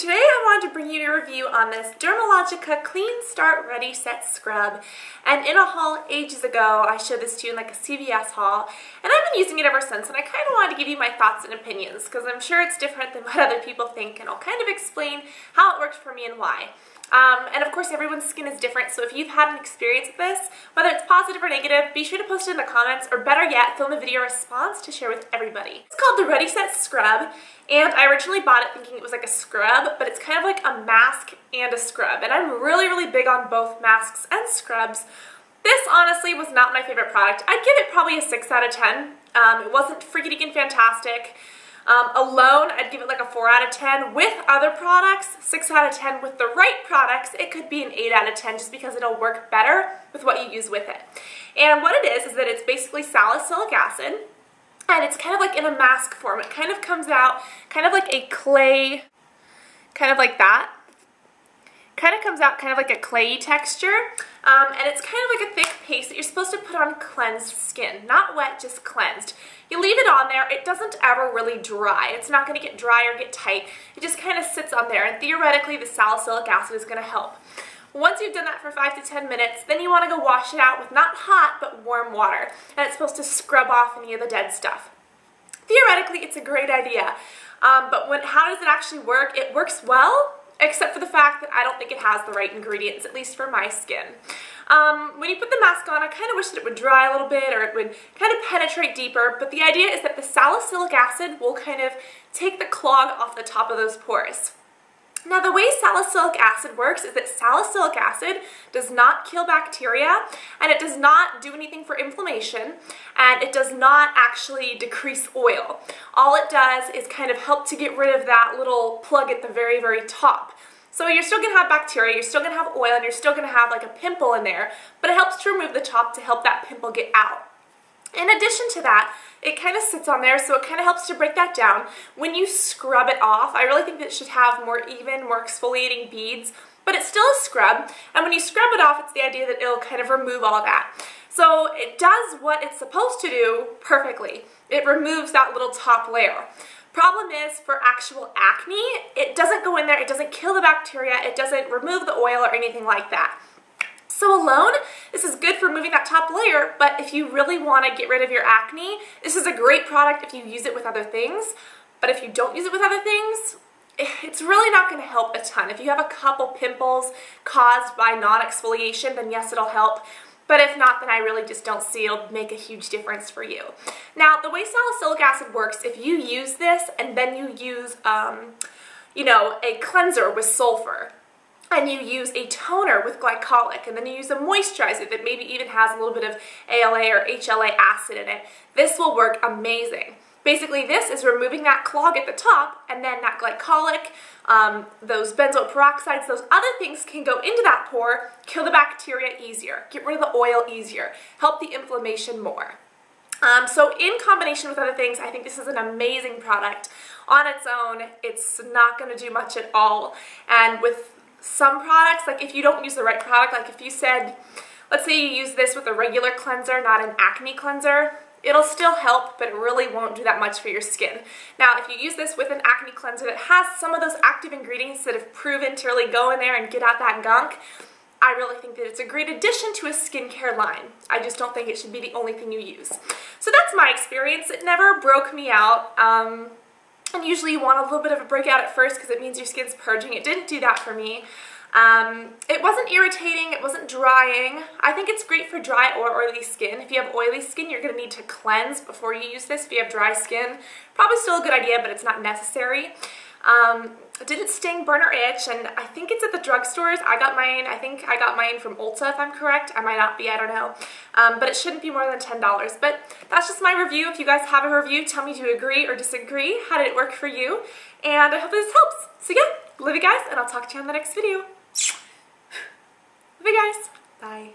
today I wanted to bring you a review on this Dermologica Clean Start Ready Set Scrub. And in a haul ages ago, I showed this to you in like a CVS haul, and I've been using it ever since, and I kind of wanted to give you my thoughts and opinions, because I'm sure it's different than what other people think, and I'll kind of explain how it worked for me and why. And of course everyone's skin is different, so if you've had an experience with this, whether it's positive or negative, be sure to post it in the comments, or better yet, film a video response to share with everybody. It's called the Ready Set Scrub, and I originally bought it thinking it was like a scrub, but it's kind of like a mask and a scrub, and I'm really big on both masks and scrubs. This honestly was not my favorite product. I'd give it probably a 6 out of 10. It wasn't freaking fantastic. Alone, I'd give it like a 4 out of 10. With other products, 6 out of 10. With the right products, it could be an 8 out of 10 just because it'll work better with what you use with it. And what it is that it's basically salicylic acid, and it's kind of like in a mask form. It kind of comes out kind of like a clay, kind of like that. Kind of comes out kind of like a clayey texture, and it's kind of like a thick paste that you're supposed to put on cleansed skin. Not wet, just cleansed. You leave it on there, it doesn't ever really dry. It's not going to get dry or get tight. It just kind of sits on there, and theoretically the salicylic acid is going to help. Once you've done that for 5 to 10 minutes, then you want to go wash it out with not hot, but warm water. And it's supposed to scrub off any of the dead stuff. Theoretically, it's a great idea, but how does it actually work? It works well, except for the fact that I don't think it has the right ingredients, at least for my skin. When you put the mask on, I kind of wish that it would dry a little bit, or it would kind of penetrate deeper, but the idea is that the salicylic acid will kind of take the clog off the top of those pores. Now, the way salicylic acid works is that salicylic acid does not kill bacteria, and it does not do anything for inflammation, and it does not actually decrease oil. All it does is kind of help to get rid of that little plug at the very top. So you're still going to have bacteria, you're still going to have oil, and you're still going to have like a pimple in there, but it helps to remove the top to help that pimple get out. In addition to that, it kind of sits on there, so it kind of helps to break that down. When you scrub it off, I really think that it should have more even, more exfoliating beads, but it's still a scrub, and when you scrub it off, it's the idea that it'll kind of remove all that. So it does what it's supposed to do perfectly. It removes that little top layer. Problem is, for actual acne, it doesn't go in there, it doesn't kill the bacteria, it doesn't remove the oil or anything like that. So alone, this is good for removing that top layer, but if you really want to get rid of your acne, this is a great product if you use it with other things. But if you don't use it with other things, it's really not going to help a ton. If you have a couple pimples caused by non-exfoliation, then yes, it'll help. But if not, then I really just don't see it'll make a huge difference for you. Now, the way salicylic acid works, if you use this and then you use, a cleanser with sulfur, and you use a toner with glycolic, and then you use a moisturizer that maybe even has a little bit of ALA or HLA acid in it, this will work amazing. Basically, this is removing that clog at the top, and then that glycolic, those benzoyl peroxides, those other things can go into that pore, kill the bacteria easier, get rid of the oil easier, help the inflammation more. So in combination with other things, I think this is an amazing product. On its own, it's not going to do much at all, and with some products, like if you don't use the right product, like if you said, let's say you use this with a regular cleanser, not an acne cleanser, it'll still help, but it really won't do that much for your skin. Now, if you use this with an acne cleanser that has some of those active ingredients that have proven to really go in there and get out that gunk, I really think that it's a great addition to a skincare line. I just don't think it should be the only thing you use. So that's my experience. It never broke me out. And usually you want a little bit of a breakout at first because it means your skin's purging. It didn't do that for me. It wasn't irritating, it wasn't drying. I think it's great for dry or oily skin. If you have oily skin, you're going to need to cleanse before you use this. If you have dry skin, probably still a good idea, but it's not necessary. It didn't sting, burn, or itch, and I think it's at the drugstores. I think I got mine from Ulta, if I'm correct. I might not be, I don't know. But it shouldn't be more than $10. But that's just my review. If you guys have a review, tell me do you agree or disagree. How did it work for you? And I hope this helps. So yeah, love you guys, and I'll talk to you on the next video. Love you guys. Bye.